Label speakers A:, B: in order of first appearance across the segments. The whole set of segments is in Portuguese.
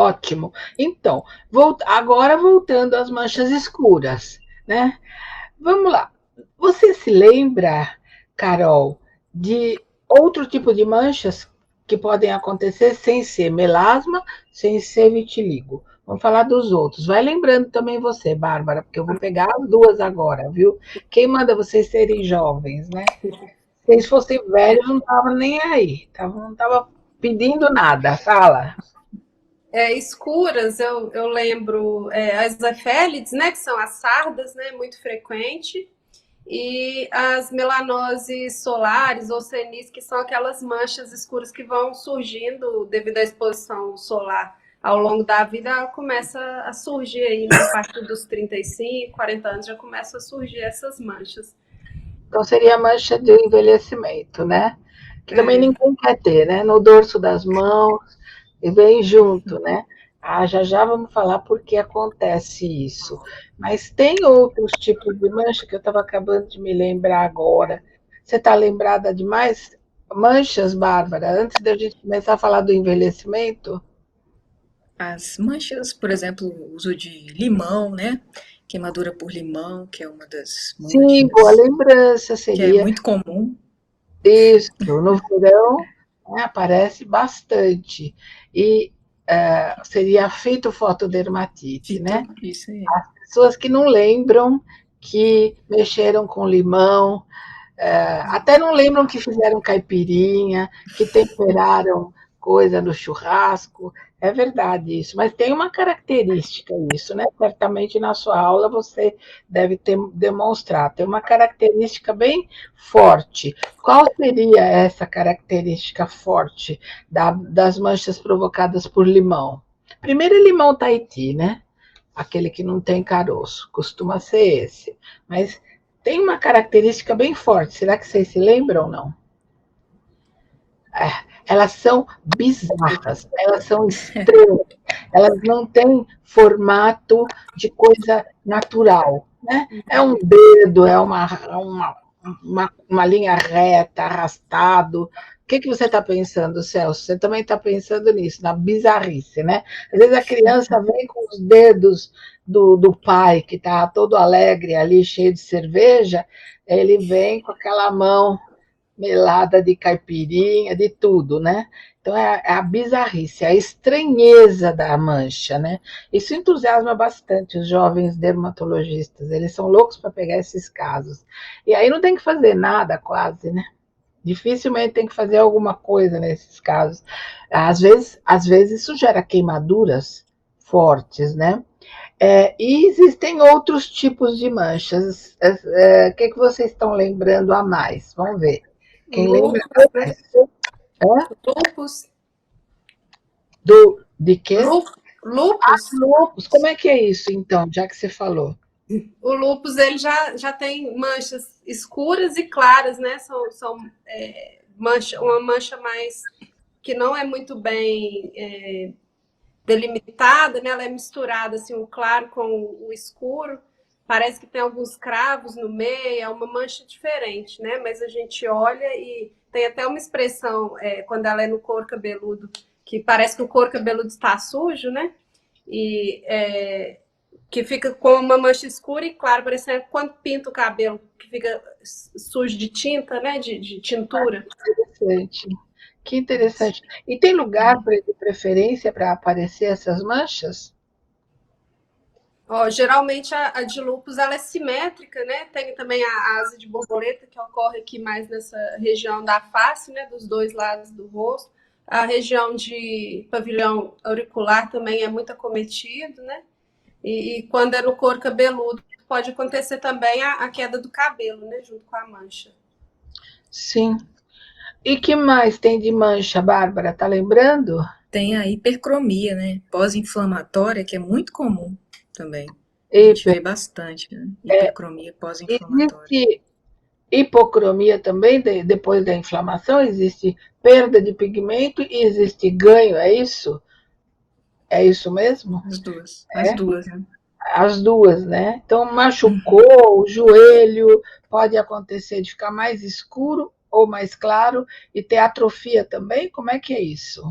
A: Ótimo. Então, agora voltando às manchas escuras, né? Vamos lá. Você se lembra, Carol, de outro tipo de manchas que podem acontecer sem ser melasma, sem ser vitiligo? Vamos falar dos outros. Vai lembrando também você, Bárbara, porque eu vou pegar as duas agora, viu? Quem manda vocês serem jovens, né? Se eles fossem velhos, não estavam nem aí. Não estava pedindo nada. Fala.
B: Escuras, eu lembro as efélides, né, que são as sardas, né, muito frequente, e as melanoses solares ou senis, que são aquelas manchas escuras que vão surgindo devido à exposição solar ao longo da vida, ela começa a surgir aí, né, a partir dos 35, 40 anos já começa a surgir essas manchas.
A: Então, seria a mancha de envelhecimento, né? Que também
B: É,
A: ninguém quer ter, né? No dorso das mãos, e vem junto, né? Ah, já já vamos falar por que acontece isso. Mas tem outros tipos de mancha que eu estava acabando de me lembrar agora. Você está lembrada de mais manchas, Bárbara? Antes da gente começar a falar do envelhecimento?
C: As manchas, por exemplo, o uso de limão, né? Queimadura por limão, que é uma das
A: Sim, boa
C: manchas
A: lembrança
C: que é
A: seria
C: muito comum.
A: isso. No verão, né, aparece bastante. E seria a fitofotodermatite, né?
C: Isso aí.
A: Pessoas que não lembram que mexeram com limão, até não lembram que fizeram caipirinha, que temperaram coisa no churrasco. É verdade isso, mas tem uma característica isso, né? Certamente na sua aula você deve ter demonstrar. Tem uma característica bem forte. Qual seria essa característica forte das manchas provocadas por limão? Primeiro, é limão Tahiti, né? Aquele que não tem caroço, costuma ser esse. Mas tem uma característica bem forte, será que vocês se lembram ou não? Elas são bizarras, elas são estranhas, elas não têm formato de coisa natural. Né? É um dedo, é uma linha reta, arrastado. O que você está pensando, Celso? Você também está pensando nisso, na bizarrice, né? Às vezes a criança vem com os dedos do pai, que está todo alegre ali, cheio de cerveja, ele vem com aquela mão melada de caipirinha, de tudo, né? Então é a bizarrice, a estranheza da mancha, né? Isso entusiasma bastante os jovens dermatologistas, eles são loucos para pegar esses casos. E aí não tem que fazer nada quase, né? Dificilmente tem que fazer alguma coisa nesses casos. Às vezes isso gera queimaduras fortes, né? E existem outros tipos de manchas. O que vocês estão lembrando a mais? Vamos ver. Quem lembra
B: lupus, né?
A: mais? Hã?
B: Lupus,
A: De quê?
B: lupus.
A: Lúpus. Como é que é isso, então, já que você falou?
B: O lupus ele já tem manchas escuras e claras, né? Uma mancha mais que não é muito bem delimitada, né? Ela é misturada assim, o claro com o escuro. Parece que tem alguns cravos no meio, é uma mancha diferente, né? Mas a gente olha e tem até uma expressão quando ela é no couro cabeludo, que parece que o couro cabeludo está sujo, né? E que fica com uma mancha escura e clara, parecendo quando pinta o cabelo, que fica sujo de tinta, né? De tintura.
A: Interessante. Que interessante. E tem lugar de preferência para aparecer essas manchas?
B: Ó, geralmente a de lúpus ela é simétrica, né? Tem também a asa de borboleta que ocorre aqui mais nessa região da face, né? Dos dois lados do rosto. A região de pavilhão auricular também é muito acometido, né? E quando é no couro cabeludo, pode acontecer também a queda do cabelo, né? Junto com a mancha.
A: Sim. E que mais tem de mancha, Bárbara? Tá lembrando?
C: Tem a hipercromia, né? Pós-inflamatória, que é muito comum também. A gente
A: Hiper.
C: vê bastante, né? Hipercromia pós-inflamatória.
A: Existe hipocromia também, depois da inflamação, existe perda de pigmento e existe ganho, é isso? É isso mesmo?
C: As duas. As
A: É?
C: duas, né?
A: As duas, né? Então, machucou o joelho, pode acontecer de ficar mais escuro ou mais claro e ter atrofia também? Como é que é isso?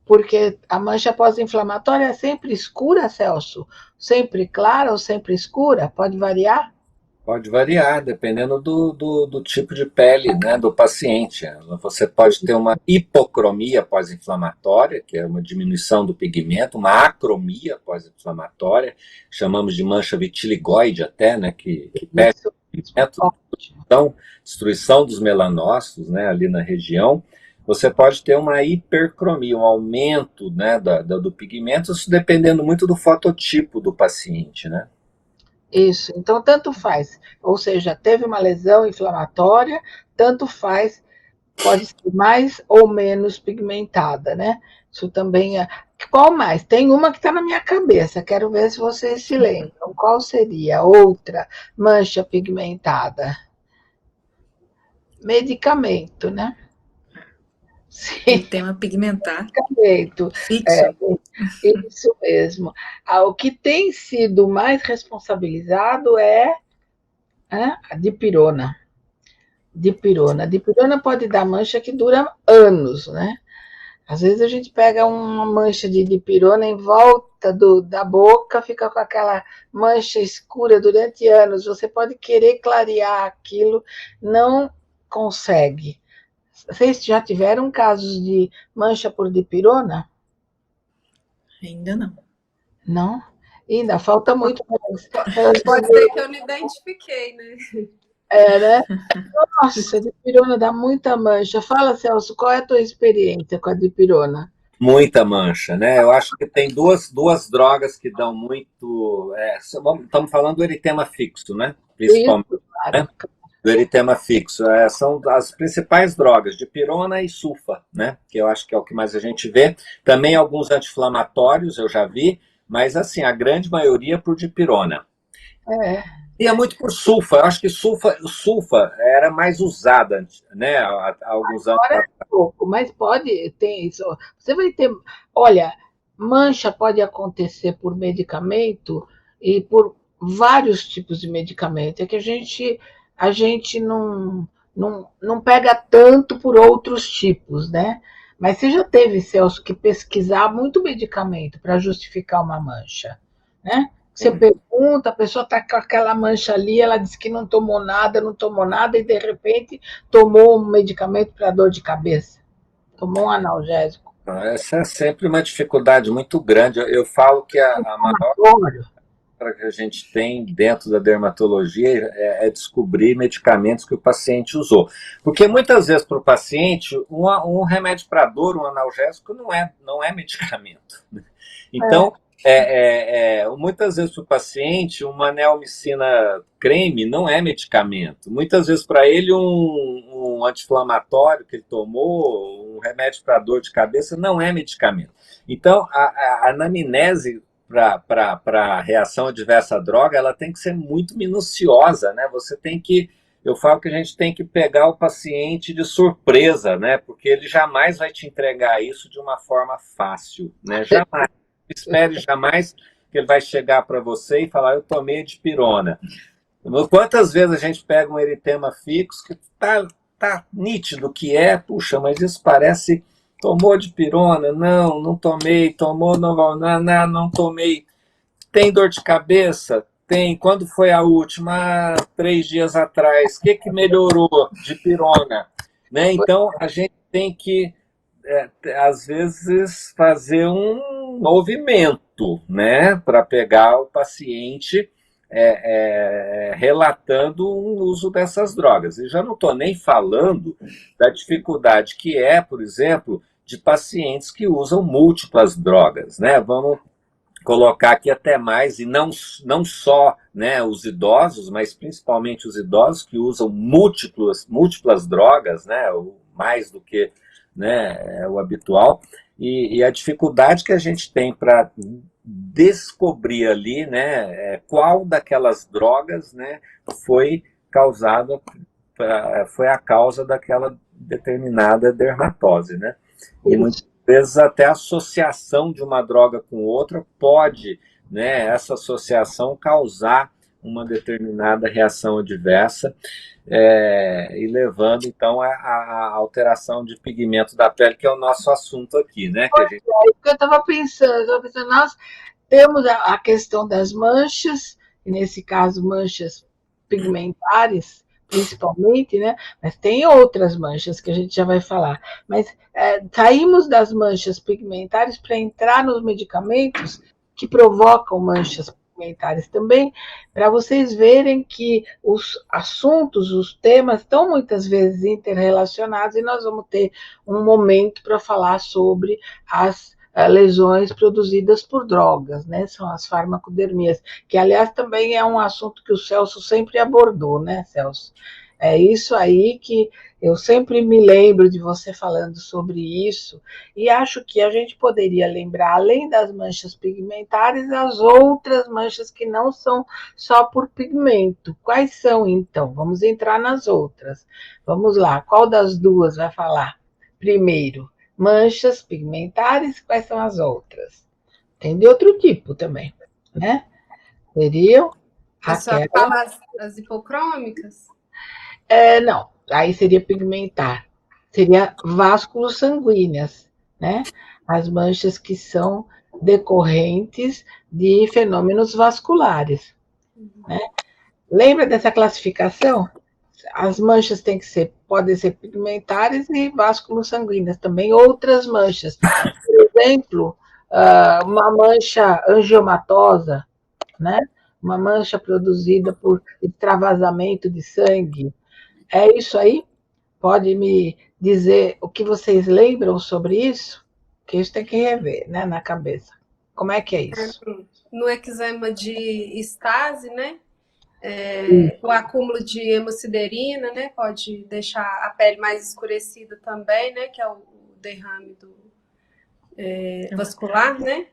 A: Porque a mancha pós-inflamatória é sempre escura, Celso? Sempre clara ou sempre escura? Pode variar?
D: Pode variar, dependendo do tipo de pele, né, do paciente. Você pode ter uma hipocromia pós-inflamatória, que é uma diminuição do pigmento, uma acromia pós-inflamatória, chamamos de mancha vitiligoide até, né, que perde o pigmento, então, destruição dos melanócitos, né, ali na região. Você pode ter uma hipercromia, um aumento, né, do pigmento, isso dependendo muito do fototipo do paciente, né?
A: Isso, então tanto faz. Ou seja, teve uma lesão inflamatória, tanto faz, pode ser mais ou menos pigmentada, né? Isso também é. Qual mais? Tem uma que está na minha cabeça, quero ver se vocês se lembram. Qual seria outra mancha pigmentada? Medicamento, né? Sim,
C: Eritema pigmentar
A: medicamento.
C: fixo.
A: Isso mesmo. O que tem sido mais responsabilizado é a dipirona. Dipirona. Dipirona pode dar mancha que dura anos, né? Às vezes a gente pega uma mancha de dipirona em volta da boca, fica com aquela mancha escura durante anos. Você pode querer clarear aquilo, não consegue. Vocês já tiveram casos de mancha por dipirona?
C: Ainda não.
A: Não? Ainda falta muito para
B: Pode ser que eu não identifiquei, né?
A: né? Nossa, a dipirona dá muita mancha. Fala, Celso, qual é a tua experiência com a dipirona?
D: Muita mancha, né? Eu acho que tem duas drogas que dão muito. Estamos falando do eritema fixo, né? Principalmente,
A: Isso,
D: né?
A: claro.
D: Do eritema fixo. São as principais drogas, dipirona e sulfa, né? Que eu acho que é o que mais a gente vê. Também alguns anti-inflamatórios eu já vi, mas assim, a grande maioria por dipirona.
A: É.
D: E é muito por sulfa. Eu acho que sulfa era mais usada, né? Há alguns anos
A: Agora é pouco, mas pode ter isso. Você vai ter. Olha, mancha pode acontecer por medicamento e por vários tipos de medicamento. É que a gente não pega tanto por outros tipos, né? Mas você já teve, Celso, que pesquisar muito medicamento para justificar uma mancha, né? Você pergunta, a pessoa está com aquela mancha ali, ela diz que não tomou nada, e de repente tomou um medicamento para dor de cabeça, tomou um analgésico.
D: Essa é sempre uma dificuldade muito grande. Eu falo que a maior
A: Inflamatório.
D: coisa que a gente tem dentro da dermatologia é descobrir medicamentos que o paciente usou. Porque muitas vezes para o paciente, um remédio para dor, um analgésico, não é medicamento. Então, muitas vezes para o paciente, uma neomicina creme não é medicamento. Muitas vezes para ele, um anti-inflamatório que ele tomou, um remédio para dor de cabeça, não é medicamento. Então, a anamnese para a reação adversa à droga, ela tem que ser muito minuciosa, né? Eu falo que a gente tem que pegar o paciente de surpresa, né? Porque ele jamais vai te entregar isso de uma forma fácil, né? Jamais. Espere jamais que ele vai chegar para você e falar, eu tomei dipirona. Quantas vezes a gente pega um eritema fixo que tá nítido que puxa, mas isso parece, tomou dipirona? Não tomei, tomou, não tomei. Tem dor de cabeça? Tem. Quando foi a última? 3 dias atrás. O que melhorou? Dipirona. Né? Então, a gente tem que às vezes fazer um movimento, né, para pegar o paciente relatando um uso dessas drogas. E já não estou nem falando da dificuldade que por exemplo, de pacientes que usam múltiplas drogas, né? Vamos colocar aqui até mais, e não só, né, os idosos, mas principalmente os idosos que usam múltiplas drogas, né, mais do que, né, o habitual, e a dificuldade que a gente tem para descobrir ali, né, qual daquelas drogas, né, foi a causa daquela determinada dermatose, né? E muitas vezes até a associação de uma droga com outra pode, né, essa associação causar uma determinada reação adversa, e levando, então, a alteração de pigmento da pele, que é o nosso assunto aqui, né? Que a gente...
A: Eu estava pensando, nós temos a questão das manchas, e nesse caso, manchas pigmentares, principalmente, né? Mas tem outras manchas que a gente já vai falar. Mas saímos das manchas pigmentares para entrar nos medicamentos que provocam manchas pigmentares também, para vocês verem que os assuntos, os temas estão muitas vezes interrelacionados e nós vamos ter um momento para falar sobre as lesões produzidas por drogas, né? São as farmacodermias, que, aliás, também é um assunto que o Celso sempre abordou, né, Celso? É isso aí que eu sempre me lembro de você falando sobre isso, e acho que a gente poderia lembrar, além das manchas pigmentares, as outras manchas que não são só por pigmento. Quais são, então? Vamos entrar nas outras. Vamos lá, qual das duas vai falar primeiro? Manchas pigmentares, quais são as outras? Tem de outro tipo também, né? Seriam
B: A senhora fala as hipocrômicas?
A: Não, aí seria pigmentar. Seria vasculos sanguíneas, né? As manchas que são decorrentes de fenômenos vasculares, né? Lembra dessa classificação? As manchas podem ser pigmentares e vasculos sanguíneas também, outras manchas. Por exemplo, uma mancha angiomatosa, né? Uma mancha produzida por extravasamento de sangue. É isso aí? Pode me dizer o que vocês lembram sobre isso? Que isso tem que rever, né, na cabeça. Como é que é isso?
B: No eczema de estase, né? O acúmulo de hemosiderina, né? Pode deixar a pele mais escurecida também, né? Que é o derrame vascular, né?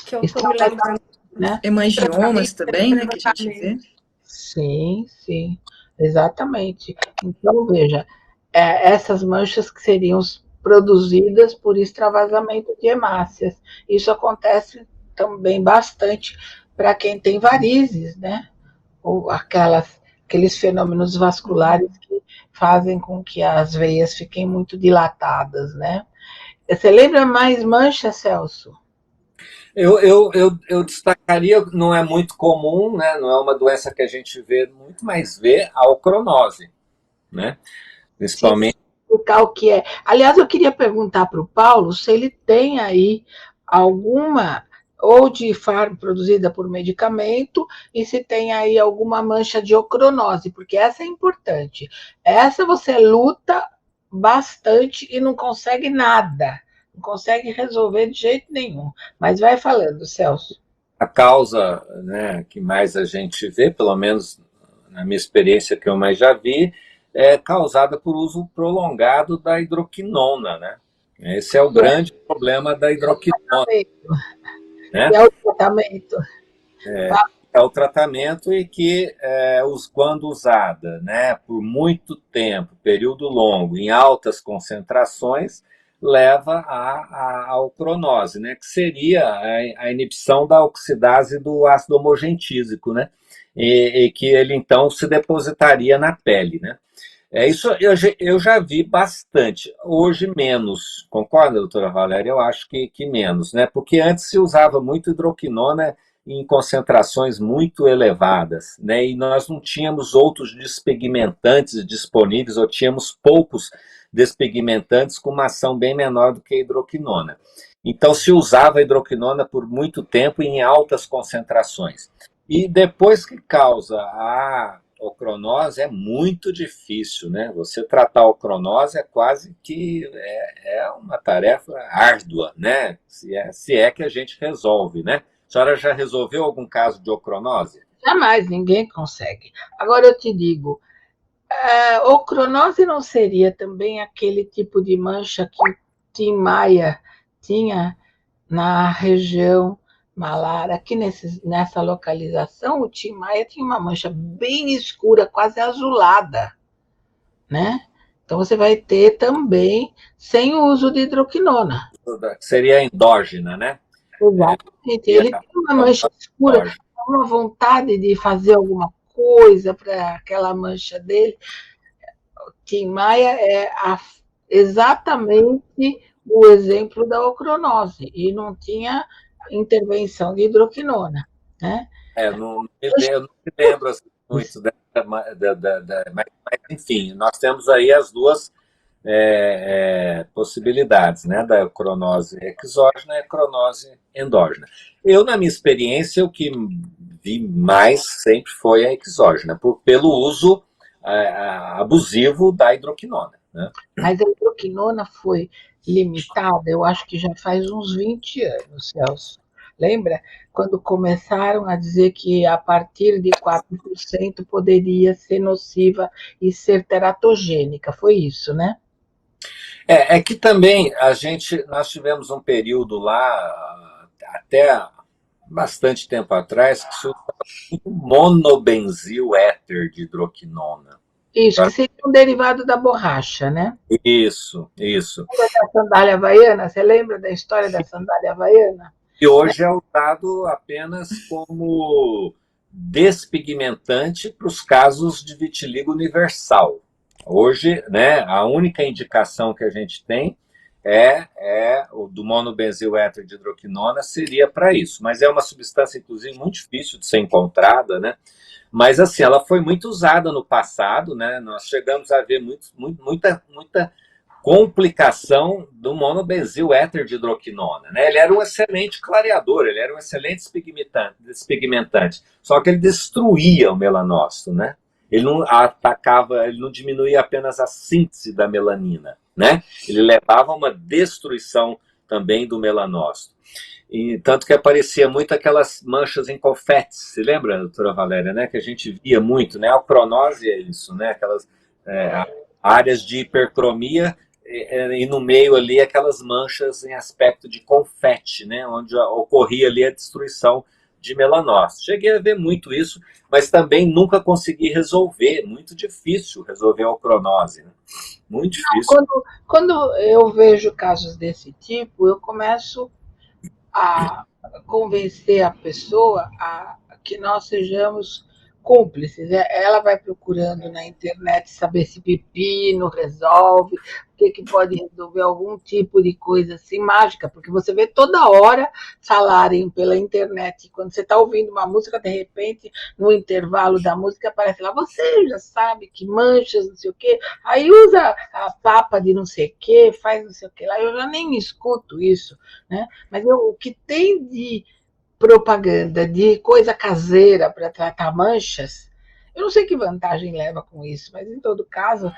B: Que eu estou me lembrando.
C: Né? Hemangiomas também, né? Que a gente vê.
A: Sim, sim, exatamente. Então, veja, essas manchas que seriam produzidas por extravasamento de hemácias. Isso acontece também bastante para quem tem varizes, né? Ou aqueles fenômenos vasculares que fazem com que as veias fiquem muito dilatadas, né? Você lembra mais mancha, Celso?
D: Eu destacaria, não é muito comum, né? Não é uma doença que a gente vê muito, mas vê a ocronose, né? Principalmente.
A: Explicar o que é. Aliás, eu queria perguntar para o Paulo se ele tem aí alguma, ou de fármaco produzida por medicamento, e se tem aí alguma mancha de ocronose, porque essa é importante. Essa você luta bastante e não consegue nada. Não consegue resolver de jeito nenhum. Mas vai falando, Celso.
D: A causa, né, que mais a gente vê, pelo menos na minha experiência que eu mais já vi, é causada por uso prolongado da hidroquinona, né? Esse é o grande problema da hidroquinona.
A: Né? É o tratamento.
D: É o tratamento e que, quando usada, né, por muito tempo, período longo, em altas concentrações, leva à ocronose, né, que seria a inibição da oxidase do ácido homogentísico, né, e que ele então se depositaria na pele, né. Isso eu já vi bastante, hoje menos, concorda, doutora Valéria? Eu acho que menos, né, porque antes se usava muito hidroquinona em concentrações muito elevadas, né? E nós não tínhamos outros despigmentantes disponíveis, ou tínhamos poucos despigmentantes com uma ação bem menor do que a hidroquinona. Então se usava a hidroquinona por muito tempo em altas concentrações. E depois que causa a ocronose é muito difícil, né? Você tratar a ocronose é quase que uma tarefa árdua, né? Se é que a gente resolve, né? A senhora já resolveu algum caso de ocronose?
A: Jamais, ninguém consegue. Agora eu te digo, ocronose não seria também aquele tipo de mancha que o Tim Maia tinha na região malar? Aqui nessa localização, o Tim Maia tinha uma mancha bem escura, quase azulada, né? Então você vai ter também sem o uso de hidroquinona.
D: Seria endógena, né?
A: Exatamente. Ele tem uma mancha escura, uma vontade de fazer alguma coisa para aquela mancha dele. Tim Maia é exatamente o exemplo da ocronose, e não tinha intervenção de hidroquinona, né?
D: Eu não me lembro assim, muito mas, enfim, nós temos aí as duas possibilidades, né, da cronose exógena e a cronose endógena. Eu, na minha experiência, o que vi mais sempre foi a exógena, pelo uso abusivo da hidroquinona. Né?
A: Mas a hidroquinona foi limitada, eu acho que já faz uns 20 anos, Celso. Lembra? Quando começaram a dizer que a partir de 4% poderia ser nociva e ser teratogênica. Foi isso, né?
D: É que também nós tivemos um período lá, até bastante tempo atrás, que se usava muito monobenzil éter de hidroquinona.
A: Isso, que seria um derivado da borracha, né?
D: Isso.
A: Da sandália havaiana, você lembra da história da sandália havaiana?
D: E hoje é usado apenas como despigmentante para os casos de vitiligo universal. Hoje, né, a única indicação que a gente tem é o do monobenzil éter de hidroquinona, seria para isso. Mas é uma substância, inclusive, muito difícil de ser encontrada, né? Mas, assim, ela foi muito usada no passado, né? Nós chegamos a ver muita complicação do monobenzil éter de hidroquinona. Né? Ele era um excelente clareador, ele era um excelente despigmentante, só que ele destruía o melanócito, né? Ele não atacava, ele não diminuía apenas a síntese da melanina, né? Ele levava a uma destruição também do melanócito. E tanto que aparecia muito aquelas manchas em confetes, se lembra, doutora Valéria, né? Que a gente via muito, né? A cronose é isso, né? Aquelas áreas de hipercromia e no meio ali aquelas manchas em aspecto de confete, né? Onde ocorria ali a destruição de melanócitos. Cheguei a ver muito isso, mas também nunca consegui resolver. Muito difícil resolver a cronose, né? Muito difícil.
A: Quando eu vejo casos desse tipo, eu começo a convencer a pessoa a que nós sejamos cúmplices. Ela vai procurando na internet saber se pepino resolve, o que pode resolver algum tipo de coisa assim mágica, porque você vê toda hora falarem pela internet. Quando você está ouvindo uma música, de repente, no intervalo da música, aparece lá, você já sabe que manchas, não sei o quê, aí usa a papa de não sei o quê, faz não sei o quê lá, eu já nem escuto isso, né? Mas o que tem de propaganda de coisa caseira para tratar manchas, eu não sei que vantagem leva com isso, mas em todo caso,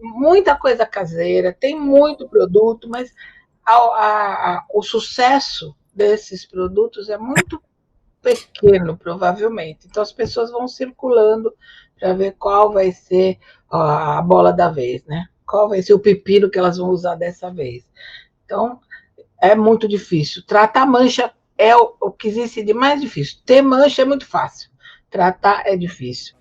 A: muita coisa caseira, tem muito produto, mas o sucesso desses produtos é muito pequeno, provavelmente. Então as pessoas vão circulando para ver qual vai ser a bola da vez, né? Qual vai ser o pepino que elas vão usar dessa vez. Então, é muito difícil. Tratar mancha é o que existe de mais difícil. Ter mancha é muito fácil. Tratar é difícil.